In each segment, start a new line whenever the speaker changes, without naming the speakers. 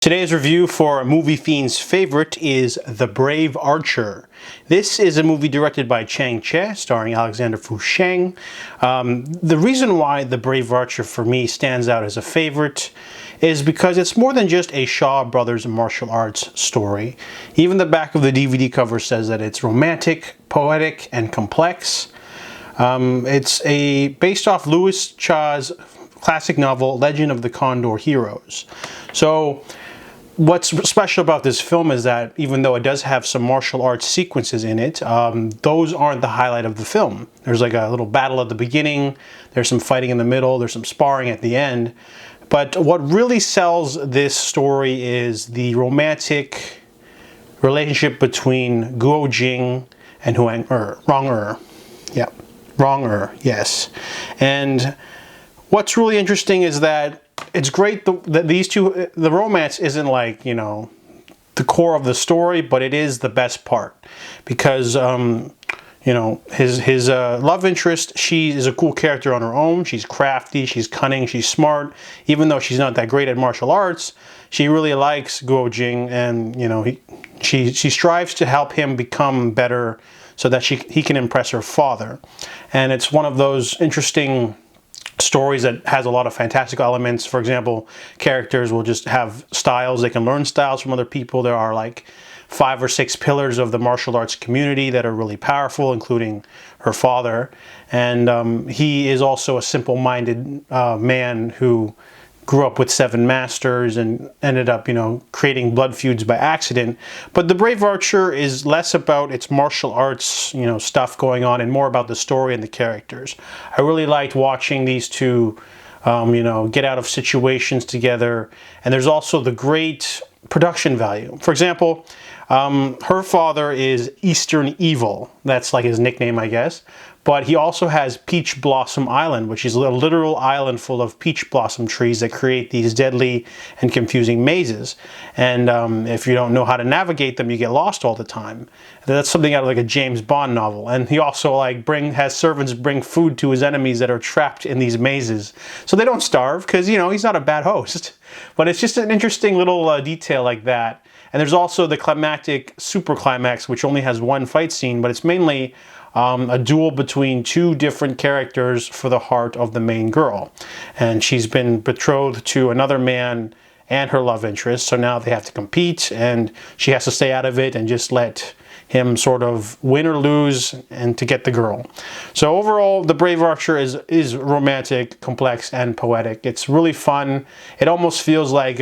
Today's review for MovieFiendz' favorite is The Brave Archer. This is a movie directed by Chang Che, starring Alexander Fusheng. The reason why The Brave Archer for me stands out as a favorite is because it's more than just a Shaw Brothers martial arts story. Even the back of the DVD cover says that it's romantic, poetic, and complex. It's based off Louis Cha's classic novel, Legend of the Condor Heroes. So, what's special about this film is that even though it does have some martial arts sequences in it, those aren't the highlight of the film. There's like a little battle at the beginning, there's some fighting in the middle, there's some sparring at the end. But what really sells this story is the romantic relationship between Guo Jing and Wrong-Er. Yeah, Wrong-Er, yes. And what's really interesting is that it's great that these two, the romance isn't like, you know, the core of the story, but it is the best part because, you know, his love interest, she is a cool character on her own. She's crafty, she's cunning, she's smart. Even though she's not that great at martial arts, she really likes Guo Jing, and, you know, she strives to help him become better so that he can impress her father. And it's one of those interesting stories that has a lot of fantastical elements. For example, characters will just have styles. They can learn styles from other people. There are like 5 or 6 pillars of the martial arts community that are really powerful, including her father. And he is also a simple-minded man who grew up with 7 masters and ended up, you know, creating blood feuds by accident. But The Brave Archer is less about its martial arts, you know, stuff going on and more about the story and the characters. I really liked watching these two, you know, get out of situations together. And there's also the great production value. For example, her father is Eastern Evil. That's like his nickname, I guess. But he also has Peach Blossom Island, which is a literal island full of peach blossom trees that create these deadly and confusing mazes. And if you don't know how to navigate them, you get lost all the time. That's something out of like a James Bond novel. And he also like has servants bring food to his enemies that are trapped in these mazes, so they don't starve, because, you know, he's not a bad host. But it's just an interesting little detail like that. And there's also the climactic super climax, which only has 1 fight scene, but it's mainly a duel between 2 different characters for the heart of the main girl. And she's been betrothed to another man and her love interest, so now they have to compete, and she has to stay out of it and just let him sort of win or lose and to get the girl. So overall, The Brave Archer is romantic, complex, and poetic. It's really fun. It almost feels like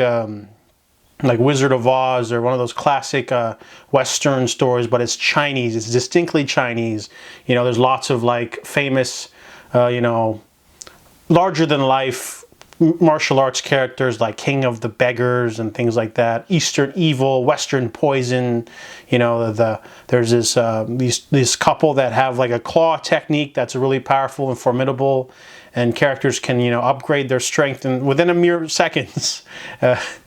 Wizard of Oz or one of those classic Western stories, but it's Chinese. It's distinctly Chinese. You know, there's lots of like famous, you know, larger than life martial arts characters like King of the Beggars and things like that. Eastern Evil, Western Poison. You know, there's this couple that have like a claw technique that's really powerful and formidable. And characters can, you know, upgrade their strength within a mere seconds,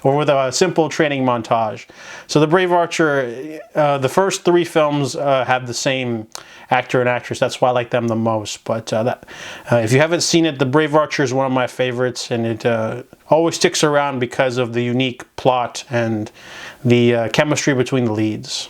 or with a simple training montage. So The Brave Archer, the first 3 films have the same actor and actress. That's why I like them the most. But if you haven't seen it, The Brave Archer is one of my favorites, and it always sticks around because of the unique plot and the chemistry between the leads.